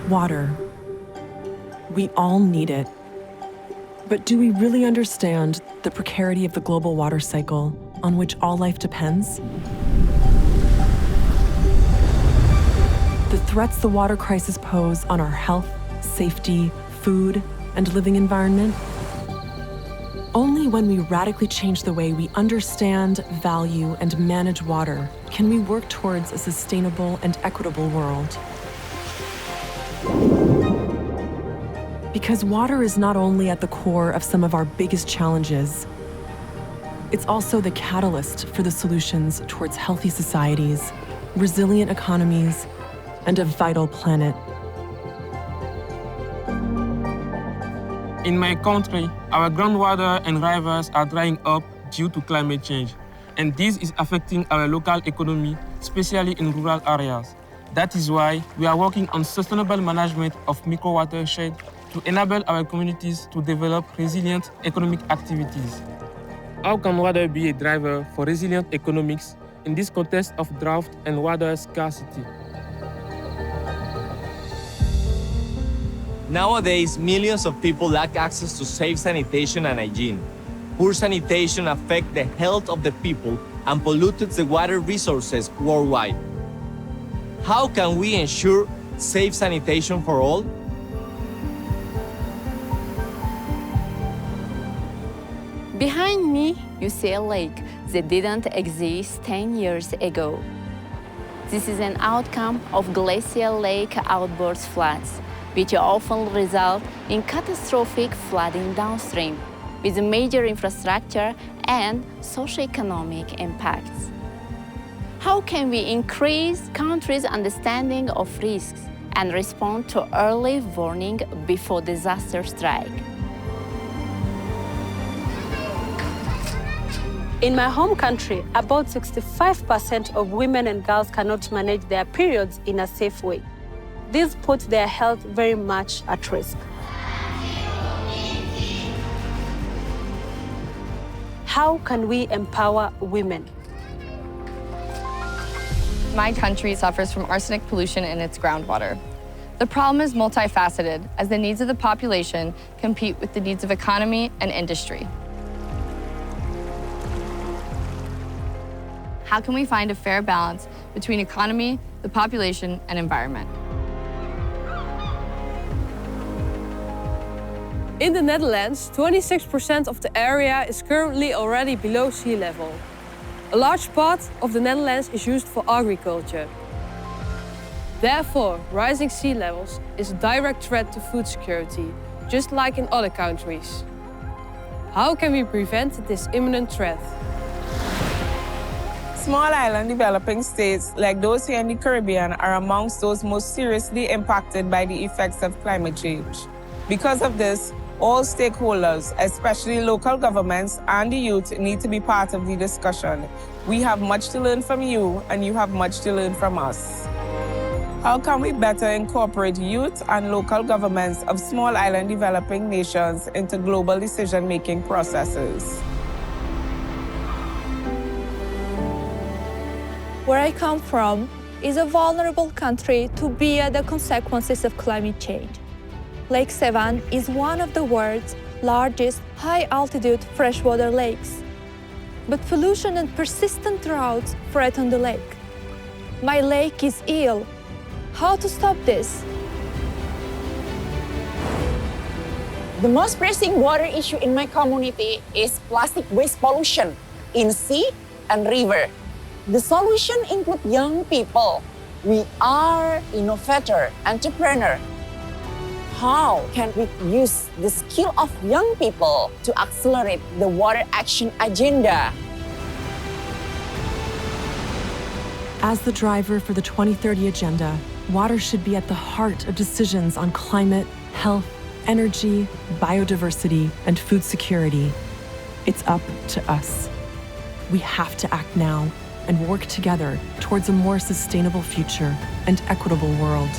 Water. We all need it. But do we really understand the precarity of the global water cycle on which all life depends? The threats the water crisis pose on our health, safety, food, and living environment? Only when we radically change the way we understand, value, and manage water can we work towards a sustainable and equitable world. Because water is not only at the core of some of our biggest challenges, it's also the catalyst for the solutions towards healthy societies, resilient economies, and a vital planet. In my country, our groundwater and rivers are drying up due to climate change, and this is affecting our local economy, especially in rural areas. That is why we are working on sustainable management of micro-watersheds to enable our communities to develop resilient economic activities. How can water be a driver for resilient economics in this context of drought and water scarcity? Nowadays, millions of people lack access to safe sanitation and hygiene. Poor sanitation affects the health of the people and pollutes the water resources worldwide. How can we ensure safe sanitation for all? Behind me, you see a lake that didn't exist 10 years ago. This is an outcome of glacial lake outburst floods, which often result in catastrophic flooding downstream, with major infrastructure and socioeconomic impacts. How can we increase countries' understanding of risks and respond to early warning before disaster strike? In my home country, about 65% of women and girls cannot manage their periods in a safe way. This puts their health very much at risk. How can we empower women? My country suffers from arsenic pollution in its groundwater. The problem is multifaceted, as the needs of the population compete with the needs of economy and industry. How can we find a fair balance between economy, the population, and environment? In the Netherlands, 26% of the area is currently already below sea level. A large part of the Netherlands is used for agriculture. Therefore, rising sea levels is a direct threat to food security, just like in other countries. How can we prevent this imminent threat? Small island developing states, like those here in the Caribbean, are amongst those most seriously impacted by the effects of climate change. Because of this, all stakeholders, especially local governments and the youth, need to be part of the discussion. We have much to learn from you, and you have much to learn from us. How can we better incorporate youth and local governments of small island developing nations into global decision-making processes? Where I come from is a vulnerable country to bear the consequences of climate change. Lake Sevan is one of the world's largest high-altitude freshwater lakes. But pollution and persistent droughts threaten the lake. My lake is ill. How to stop this? The most pressing water issue in my community is plastic waste pollution in sea and river. The solution includes young people. We are innovator, entrepreneur. How can we use the skill of young people to accelerate the water action agenda? As the driver for the 2030 Agenda, water should be at the heart of decisions on climate, health, energy, biodiversity, and food security. It's up to us. We have to act now and work together towards a more sustainable future and equitable world.